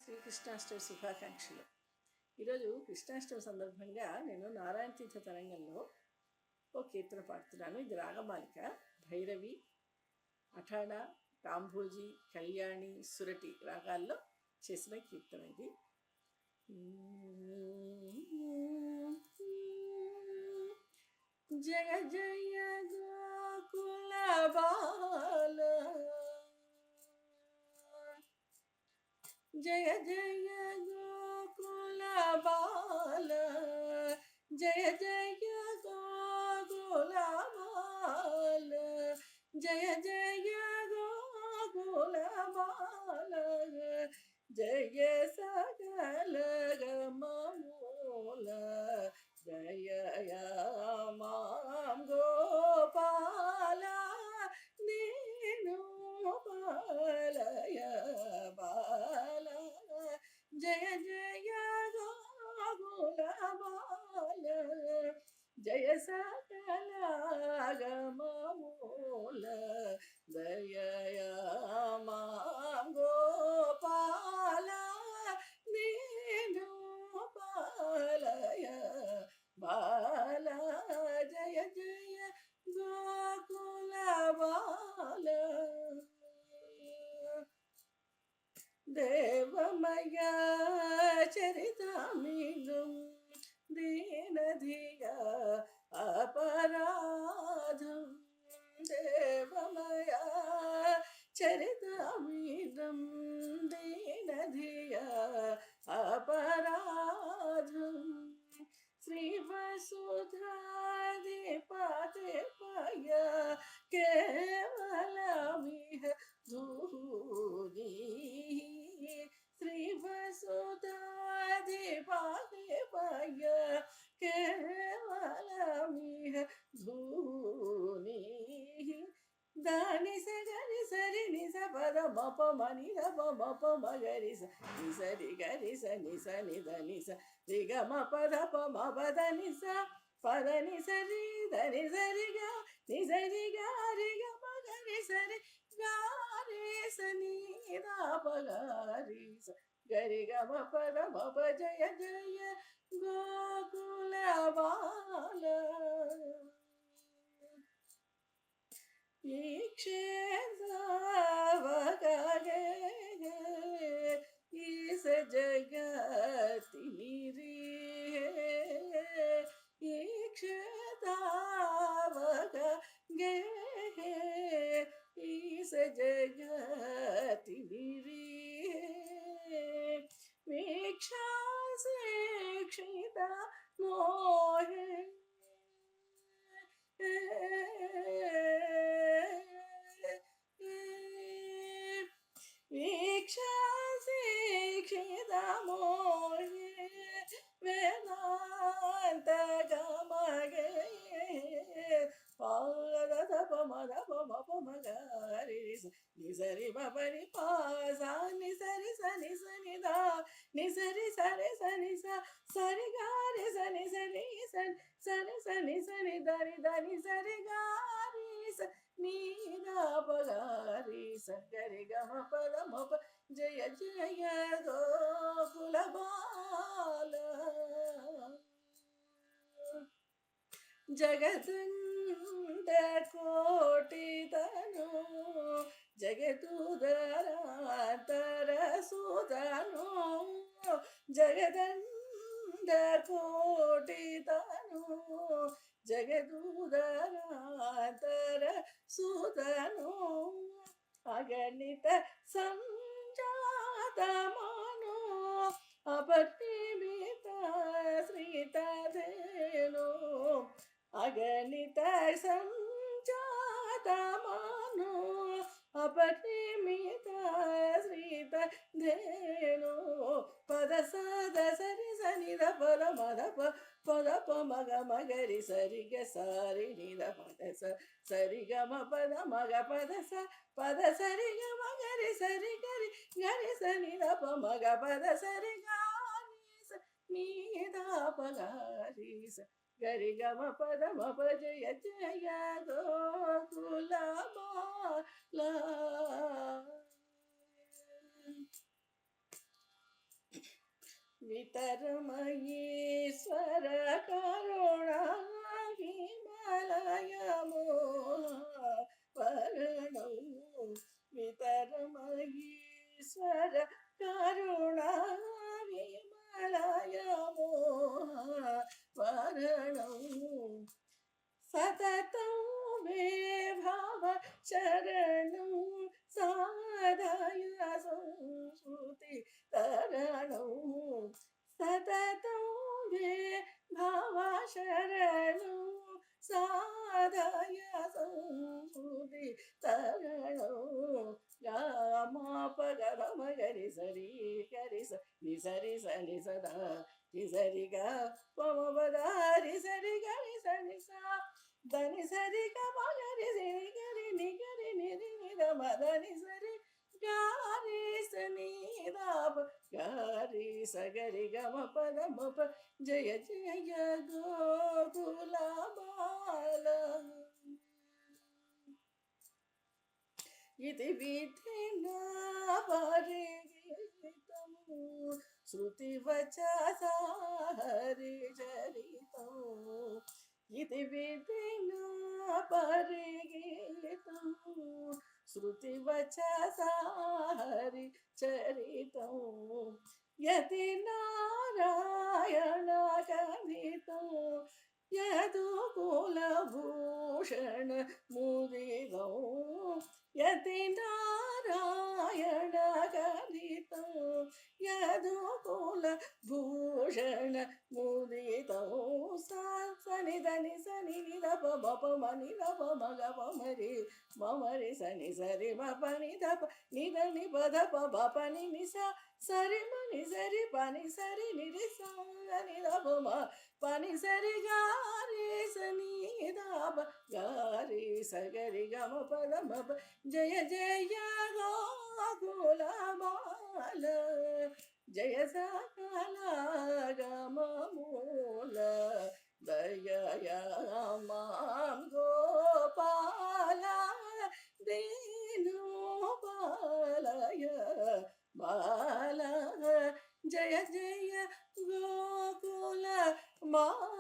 శ్రీకృష్ణాష్టమి శుభాకాంక్షలు. ఈరోజు కృష్ణాష్టమి సందర్భంగా నేను నారాయణ తీర్థ తరంగంలో ఓ కీర్తన పాడుతున్నాను. ఇది రాగమాలిక. భైరవి, అఠాణ, కాంభోజి, కళ్యాణి, సురటి రాగాల్లో చేసిన కీర్తన ఇది. జయ జయ గోకుల బాల, జయ జయ గోకుల బాల, జయ జయ గోకుల బాల, జయ జయ గోకుల బాల, జయ సకల గమమూల, జయ మాం గోపాల, నేను పాలయ బాల, జయ జయ గోకుల బాల, జయ సకల గమమూల, జయ మాం గోపాల, నేను పాలయ బాల, జయ జయ గోకుల బాల. దేవమయ చరితమిదం దీనధియ అపరాధం, దేవమయ చరితమిదం దీనధియ అపరాధం, శ్రీవసుధాధిపతిపయ కేవలమిహ ధూని, శ్రీవసుధాధిపతిపయ కేవలమిహ ధూని, దాని సగరి సరి నిస పద మప మని రప మప మగరి స నిసరి గరి స నిస నిద నిస రిగమ పద ప మ పద నిస పద నిసరి ధని సరి గ నిసరి గరి గ మగరి సరి గారి స నిద పగరి స గరి గమ పద మప జయ జయ గోకుల బాల. ఈక్షేత్రవగగే ఈస జగతి నిరి, ఈక్షేత్రవగగే ఈస జగతి నిరి, వీక్షా శిక్షిత మోహే వీక్షా శిక్షిత మోహే వేదాంత గమగే పాద తప మద పమ మగరి నిసరి బపరి పాస నిసరి సని సని దా నిసరి సరి సని స సరి గారి సని సరి సని సరి సని సని దరి దని సరి గారి స నీదా పగారి సగరి గమ పద మప జయ జయ గోకుల బాల. జగదండ కోటి తను జగదుదరాంతర సుధను, జగదండ కోటి తను జగదుదరాంతర సుధను, అగణిత సంజాతమను అపరిమిత శ్రీతధేను, అగణిత సంజాతమను అపరిమిత శ్రీతధేను, పద సద సరి సని ద పద మద పద ప మగ మగరి సరి గ సారి నిద పద స సరి గ మ పద మగ పద స పద సరి గ మగరి సరి గరి గరి స నిద ప మగ పద సరి గారి స నిద పగారి స గరి గమ పద మప జయ జయ గోకుల బాల. 啦。వితరమయీశ్వర కరుణా హిమాలయమో వరణం వితరమయీశ్వర కరుణా విమలయమో వరణం సతతం మే భావ శరణం సాధయ సంస్కృతి తరణం సతతం మే భావ శరణం సాధయ సంస్కృతి తరణం గామాపగమ గరి సరి గరి ని సరి సని సదా ని సరి గా పమపదారి సరి గరి సని సా దని సరి గరి సరి గరి ని గరి నిరి నిద మదని సరి గారి సని దాప గారి సగరి గమ పద మప జయ జయ గోకుల బాల ఇది విధినా పరిగీతము శృతివచసాహరి చరితము ఇది విధినా పరిగీతము శృతివచసాహరి చరితము యతి నారాయణ కవితము యదుకులభూషణ ముదితం యతి నారాయణ కవితం యదుకులభూషణ ముదితం సని దని సని నిదప బప మని దప మగ మమరి మమరి సని సరి మపని దప నిదని పదప బపని నిస సరి మని సరి పని సరి నిరి సని దప పని సరి గారి సని దాప గారి సగరి గమ పద మప జయ జయ గోకుల బాల జయ సకల గమ మూల దయయామాం గోపాల దీను పాలయ బాల జయ జయ గోకుల బాల